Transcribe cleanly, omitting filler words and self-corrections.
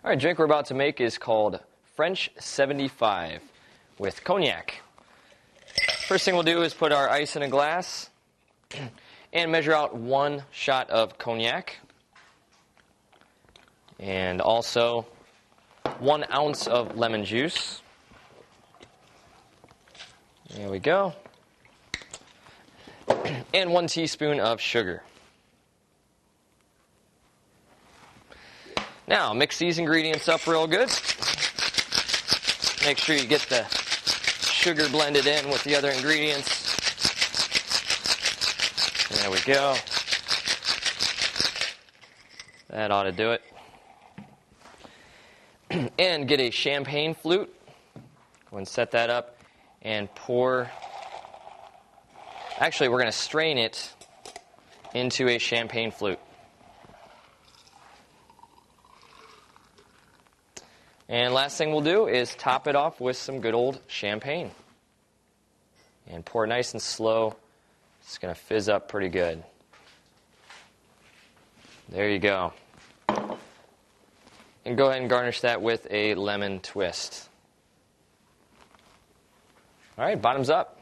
All right, drink we're about to make is called French 75 with Cognac. First thing we'll do is put our ice in a glass and measure out 1 shot of Cognac. And also 1 ounce of lemon juice. There we go. And 1 teaspoon of sugar. Now, mix these ingredients up real good. Make sure you get the sugar blended in with the other ingredients. There we go. That ought to do it. And get a champagne flute. Go and set that up and pour. Actually, we're going to strain it into a champagne flute. And last thing we'll do is top it off with some good old champagne. And pour nice and slow. It's going to fizz up pretty good. There you go. And go ahead and garnish that with a lemon twist. All right, bottoms up.